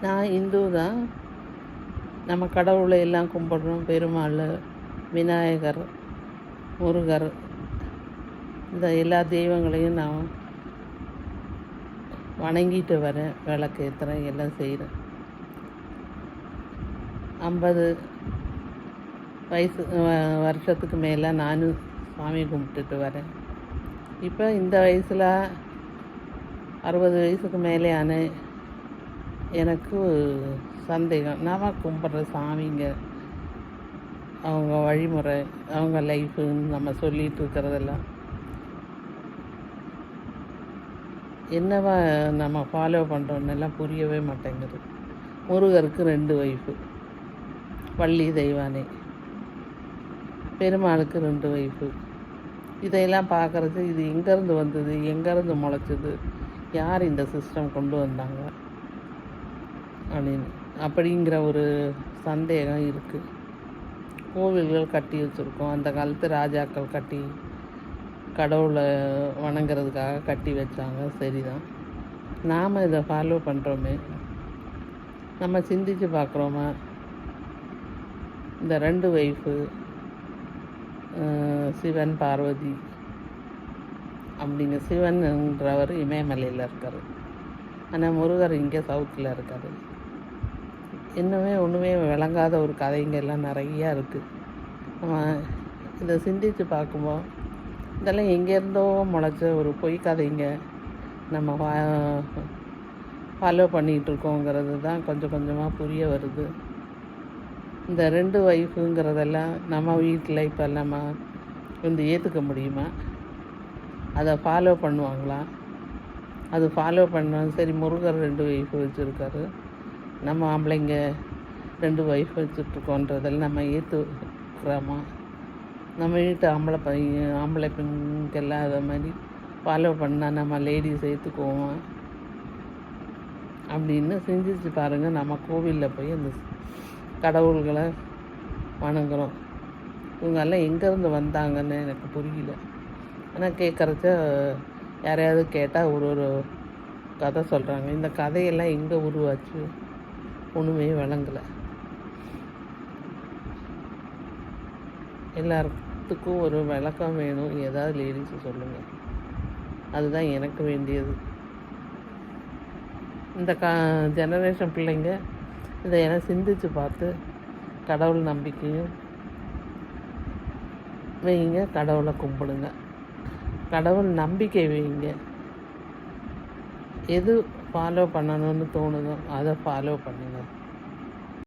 நான் இந்து தான். நம்ம கடவுளை எல்லாம் கும்பிட்றோம். பெருமாள், விநாயகர், முருகர், இந்த எல்லா தெய்வங்களையும் நான் வணங்கிட்டு வரேன். விளக்கு ஏற்றுறேன், எல்லாம் செய்கிறேன். 50 வயசு வருஷத்துக்கு மேலே நானும் சாமி கும்பிட்டுட்டு வரேன். இப்போ இந்த வயசில் 60 வயசுக்கு மேலேயான எனக்கு சந்தேகம். நாம் கும்பிட்ற சாமிங்க, அவங்க வழிமுறை, அவங்க லைஃபுன்னு நம்ம சொல்லிகிட்டு இருக்கிறதெல்லாம் என்னவா நம்ம ஃபாலோ பண்ணுறோன்னெல்லாம் புரியவே மாட்டேங்குது. முருகருக்கு 2 ஒய்ஃபு, வள்ளி தெய்வானை. பெருமாளுக்கு 2 ஒய்ஃபு. இதையெல்லாம் பார்க்குறது, இது எங்கேருந்து வந்தது, எங்கேருந்து முளைச்சது, யார் இந்த சிஸ்டம் கொண்டு வந்தாங்க அப்படிங்கிற ஒரு சந்தேகம் இருக்குது. கோவில்கள் கட்டி வச்சுருக்கோம். அந்த காலத்து ராஜாக்கள் கட்டி கடவுளை வணங்குறதுக்காக கட்டி வச்சாங்க, சரிதான். நாம் இதை ஃபாலோ பண்ணுறோமே, நம்ம சிந்திச்சு பார்க்குறோமா? இந்த 2 ஒய்ஃபு, சிவன் பார்வதி அப்படிங்க. சிவன்ன்றவர் இமயமலையில் இருக்கார், ஆனால் முருகர் இங்கே சவுத்தில் இருக்கார். இன்னுமே ஒன்றுமே விளங்காத ஒரு கதைங்க எல்லாம் நிறையா இருக்குது. நம்ம இதை சிந்தித்து பார்க்கும்போது இதெல்லாம் எங்கேருந்தோ முளைச்ச ஒரு பொய் கதைங்க நம்ம ஃபாலோ பண்ணிகிட்ருக்கோங்கிறது தான் கொஞ்சம் கொஞ்சமாக புரிய வருது. இந்த 2 ஒய்ஃபுங்கிறதெல்லாம் நம்ம வீட்டில் இப்போ நம்ம ஏற்றுக்க முடியுமா? அதை ஃபாலோ பண்ணுவாங்களா? அது ஃபாலோ பண்ணோம். சரி, முருகர் 2 ஒய்ஃபு வச்சுருக்காரு, நம்ம ஆம்பளைங்க 2 ஒய்ஃப் வச்சுட்ருக்கோன்றதெல்லாம் நம்ம ஏற்றுக்கிறோமா? நம்ம வீட்டு ஆம்பளை பெண்கெல்லாம் அதை மாதிரி ஃபாலோ பண்ணால் நம்ம லேடிஸ் ஏற்றுக்குவோம் அப்படின்னு சிந்திச்சு பாருங்கள். நம்ம கோவிலில் போய் அந்த கடவுள்களை வணங்குறோம். இவங்கெல்லாம் எங்கேருந்து வந்தாங்கன்னு எனக்கு புரியல. ஆனால் கேட்குறச்ச யாரையாவது கேட்டால் ஒரு கதை சொல்கிறாங்க. இந்த கதையெல்லாம் எங்கே உருவாச்சு ஒன்றுமே விளங்கலை. எல்லாத்துக்கும் ஒரு விளக்கம் வேணும். ஏதாவது லேடிஸு சொல்லுங்கள், அதுதான் எனக்கு வேண்டியது. இந்த ஜெனரேஷன் பிள்ளைங்க இதை எல்லாம் சிந்திச்சு பார்த்து கடவுள் நம்பிக்கையும் வைங்க, கடவுளை கும்பிடுங்க, கடவுள் நம்பிக்கை வைங்க. எது ஃபாலோ பண்ணணும்னு தோணுதோ அதை ஃபாலோ பண்ணுங்கள்.